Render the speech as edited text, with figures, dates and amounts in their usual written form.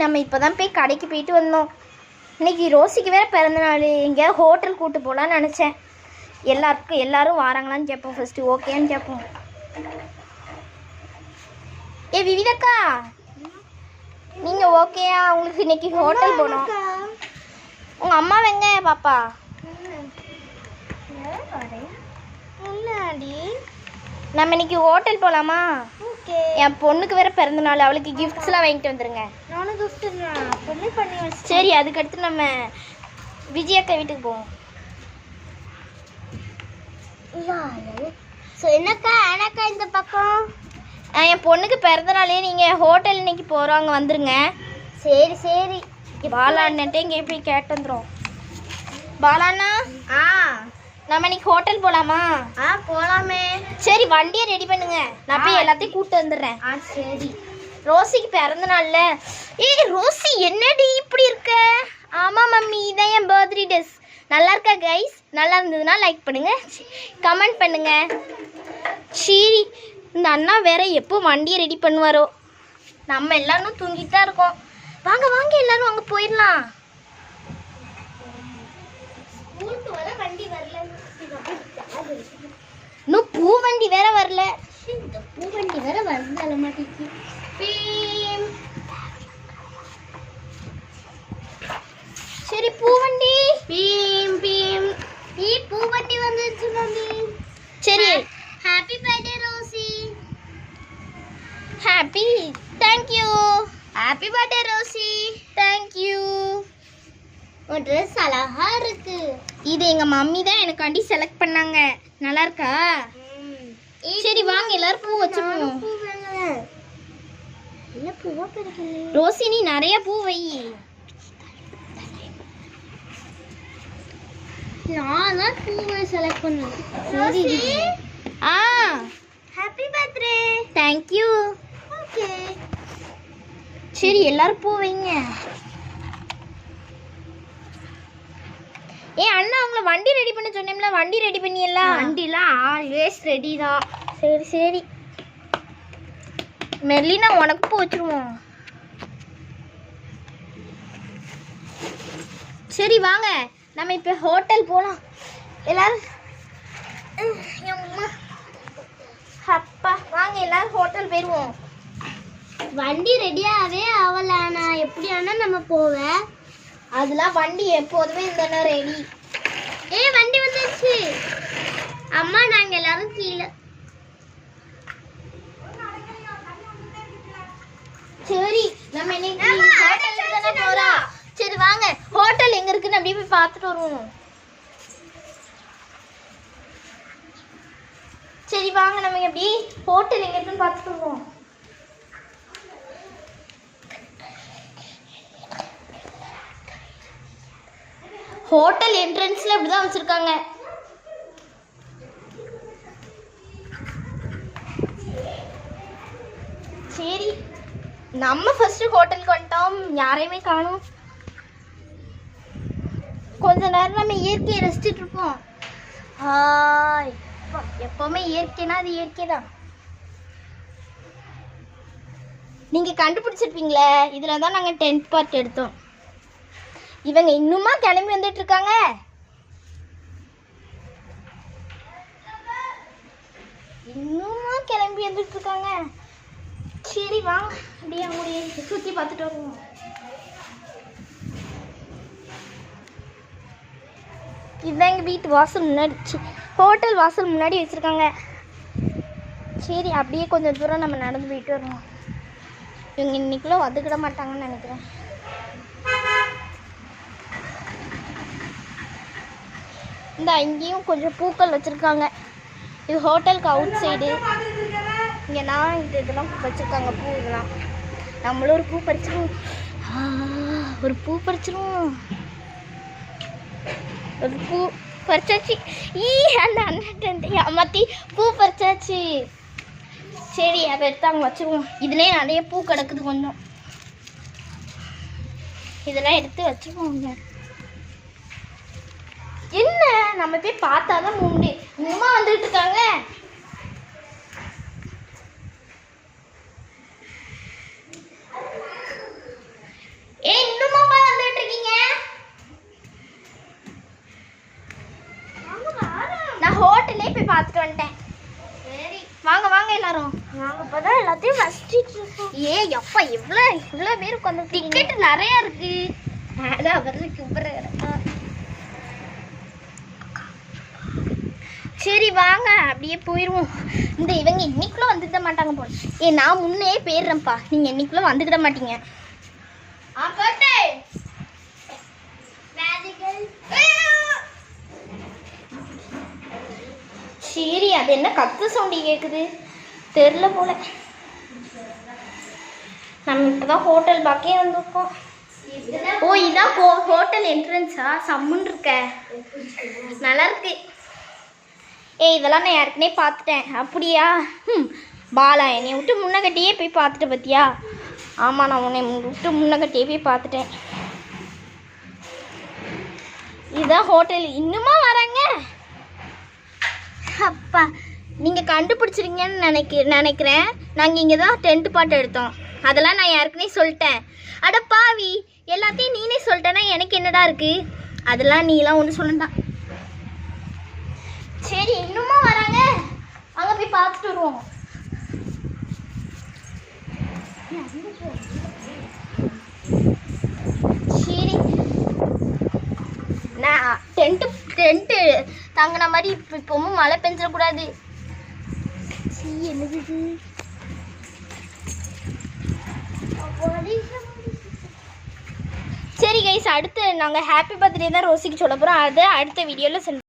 நம்ம இப்போ தான் போய் கடைக்கு போயிட்டு வந்தோம். இன்னைக்கு ரோசிக்கு வேறு பிறந்த நாள். எங்கேயாவது ஹோட்டல் கூப்பிட்டு போகலான்னு நினச்சேன். எல்லாரும் வராங்களான்னு கேட்போம். ஃபஸ்ட்டு ஓகேன்னு கேட்போம். ஏ விவிதக்கா, நீங்கள் ஓகேயா? உங்களுக்கு இன்னைக்கு ஹோட்டல் போகணும். உங்கள் அம்மா வெங்க பாப்பா நம்ம இன்னைக்கு ஹோட்டல் போகலாமா? என் பொண்ணுக்கு வேற பிறந்த நாள். அவளுக்கு கிஃப்ட்ஸ்லாம் வாங்கிட்டு வந்துருங்க. நானும் கிஃப்ட் பண்ணி வச்சு. சரி, அதுக்கடுத்து நம்ம விஜயக்கா வீட்டுக்கு போவோம். என்னக்கா எனக்கா இந்த பக்கம் என் பொண்ணுக்கு பிறந்த நாளே நீங்கள் ஹோட்டல் இன்னைக்கு போகிறோம், அங்கே வந்துருங்க. சரி சரி. பாலாண்ணன்ட்டே இங்கே போய் கேட்டு வந்துடும். பாலாண்ணா, நம்ம இன்னைக்கு ஹோட்டல் போகலாமா? போகலாமே. சரி, வண்டியை ரெடி பண்ணுங்க. நான் போய் எல்லாத்தையும் கூப்பிட்டு வந்துடுறேன். சரி. ரோசிக்கு பிறந்த நாள்ல. ரோசி என்னடி இப்படி இருக்க? ஆமாம் மம்மி, இதான் என் பர்த்டே ட்ரெஸ். நல்லா இருக்கா கைஸ்? நல்லா இருந்ததுன்னா லைக் பண்ணுங்க, கமெண்ட் பண்ணுங்க. சரி, இந்த அண்ணா வேற எப்போ வண்டியை ரெடி பண்ணுவாரோ? நம்ம எல்லாரும் தூங்கிட்டு தான் இருக்கோம். வாங்க வாங்க, எல்லாரும் அங்கே போயிடலாம். இன்னும் பூ வண்டி வேற வரல. இந்த பூ வண்டி வேற வரல மாட்டேங்குது. சரி, பூ வண்டி பீம் பீம் பூ வண்டி வந்துருச்சு மம்மி. சரி, happy birthday Rosie. Happy, thank you. Happy birthday Rosie. Thank you. உன் ட்ரெஸ் அழகா இருக்கு. இது எங்க மம்மி தான் எனக்காண்டி செலக்ட் பண்ணாங்க. நல்லா இருக்கா? சரி வாங்க, எல்லாரும் பூ வச்சுப்போம். என்ன பூவா பிடிக்கல? ரோசி, நீ நிறைய பூ வை. நான் தான் பூவை செலக்ட் பண்ணேன். சரி. Happy birthday. தேங்க்யூ. ஓகே. சரி, எல்லாரும் பூ வைங்க. அண்ணா, உங்களை வண்டி ரெடி பண்ண சொன்னேன்ல, வண்டி ரெடி பண்ணியெல்லாம்? வண்டிலாம் ஆல்வேஸ் ரெடி தான். சரி சரி, மெல்லினா உனக்கு பூ வச்சிருவோம். சரி வாங்க, நம்ம இப்போ ஹோட்டல் போகலாம். எல்லாரும் அப்பா வாங்க, எல்லாரும் ஹோட்டல் போயிடுவோம். வண்டி ரெடியாகவே ஆகல. நான் எப்படி ஆனா நம்ம போவேன். அதெல்லாம் வண்டி எப்போதுமே இந்த ரெடி. வண்டி வந்துருச்சு. அம்மா, நாங்க எல்லாரும் கீழே. சரி, நம்ம இன்னைக்கு ஹோட்டலுக்கு தானே போறோம். சரி வாங்க, ஹோட்டல் எங்க இருக்குன்னு அப்படியே போய் பார்த்துட்டு வருவோம். சரி வாங்க, நம்ம எப்படி ஹோட்டல் எங்க இருக்குன்னு பார்த்துட்டு வருவோம். ஹோட்டல் என்ட்ரன்ஸ்ல இப்படிதான் வச்சிருக்காங்க. சரி, நம்ம ஃபர்ஸ்ட் ஹோட்டலுக்கு வந்துட்டோம். யாரையுமே காணோம். கொஞ்ச நேரம் நம்ம இயற்கையை ரசிச்சுட்டு இருப்போம். ஹாய், எப்பவுமே இயற்கைனா அது இயற்கை தான். நீங்க கண்டுபிடிச்சிருப்பீங்களே, இதுல தான் நாங்க 10th பார்ட் எடுத்தோம். இவங்க இன்னுமா கிளம்பி வந்துட்டு இருக்காங்க. சரி வாங்க, அப்படியே அவங்களுடைய சுற்றி பார்த்துட்டு வருவோம். இதுதான் எங்கள் வீட்டு வாசல் முன்னாடி, ஹோட்டல் வாசல் முன்னாடி வச்சுருக்காங்க. சரி, அப்படியே கொஞ்சம் தூரம் நம்ம நடந்து போயிட்டு வருவோம். இவங்க இன்னைக்குள்ள வந்துக்கிட மாட்டாங்கன்னு நினைக்கிறேன். இந்த இங்கேயும் கொஞ்சம் பூக்கள் வச்சுருக்காங்க. இது ஹோட்டலுக்கு அவுட் சைடு. இங்கேனா இதெல்லாம் வச்சுருக்காங்க, பூ இதெல்லாம். நம்மளும் ஒரு பூ பறிச்சிருவோம். ஒரு பூ பறிச்சிருவோம். ஒரு பூ பறிச்சாச்சு. அந்த அண்ணன் ஏமாத்தி பூ பறிச்சாச்சு. சரி, அதை எடுத்து அங்கே வச்சுருவோம். இதுலேயே நிறைய பூ கிடக்குது கொஞ்சம். இதெல்லாம் எடுத்து வச்சுருவோங்க. என்ன, நம்ம போய் பார்த்தாதான் உண்டு. இன்னுமா வந்துட்டு இருக்காங்க. ஏ எப்பா இவ்வளோ பேர் உட்காந்து டிக்கெட் நிறைய இருக்கு. அதான் வரல கூப்பிடுறேன். சரி வாங்க அப்படியே போயிடுவோம். இந்த இவங்க இன்னைக்குள்ள வந்துட மாட்டாங்க போல. நான் முன்னே போயிடுறேன்ப்பா, நீங்கள் இன்னைக்குள்ள வந்துக்கிட மாட்டீங்க. சரி, அது என்ன கத்து சவுண்டி கேட்குது தெரில போல. நம்ம இப்போதான் ஹோட்டல் பாக்கே வந்திருக்கோம். ஓ இதான் ஹோட்டல் என்ட்ரன்ஸா? சம்முன்னு இருக்க, நல்லா இருக்கு. இதெல்லாம் நான் ஏற்கனவே பார்த்துட்டேன். அப்படியா? பாலா என்னை விட்டு முன்னகட்டியே போய் பார்த்துட்டு பார்த்தியா? ஆமாம், நான் உன்னை விட்டு முன்னகட்டியே போய் பார்த்துட்டேன். இதுதான் ஹோட்டல். இன்னுமா வராங்க? அப்பா, நீங்கள் கண்டுபிடிச்சிருங்கன்னு நினைக்கிறேன். நாங்கள் இங்கே தான் டென்ட் பாட்டு எடுத்தோம். அதெல்லாம் நான் ஏற்கனவே சொல்லிட்டேன். அட பாவி, எல்லாத்தையும் நீனே சொல்லிட்டேன்னா எனக்கு என்னடா இருக்குது? அதெல்லாம் நீலாம் ஒன்று சொல்லலாம். சரி, இன்னுமா வராங்க? அங்கே போய் பார்த்துட்டு வருவோம். சரி, நான் டென்ட்டு தங்கின மாதிரி இப்பவும் மழை பெஞ்சிடக்கூடாது. என்னது இது? சரி கைஸ், அடுத்து நாங்கள் ஹாப்பி பர்த்டே தான் ரோசிக்கு சொல்ல போகிறோம். அதை அடுத்த வீடியோவில்